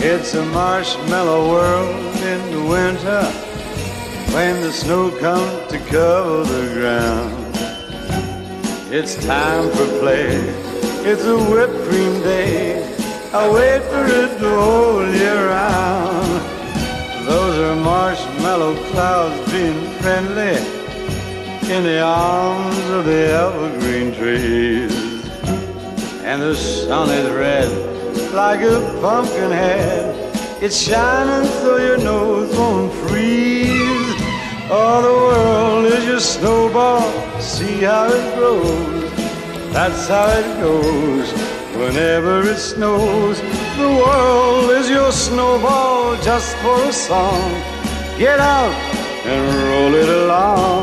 It's a marshmallow world in the winter when the snow comes to cover the ground. It's time for play, it's a whipped cream day. I wait for it to hold you round. Those are marshmallow clouds being friendly in the arms of the evergreen trees. And the sun is red like a pumpkin head. It's shining so your nose won't freeze. Oh, the world is your snowball, see how it grows. That's how it goes whenever it snows. The world is your snowball just for a song. Get out and roll it along.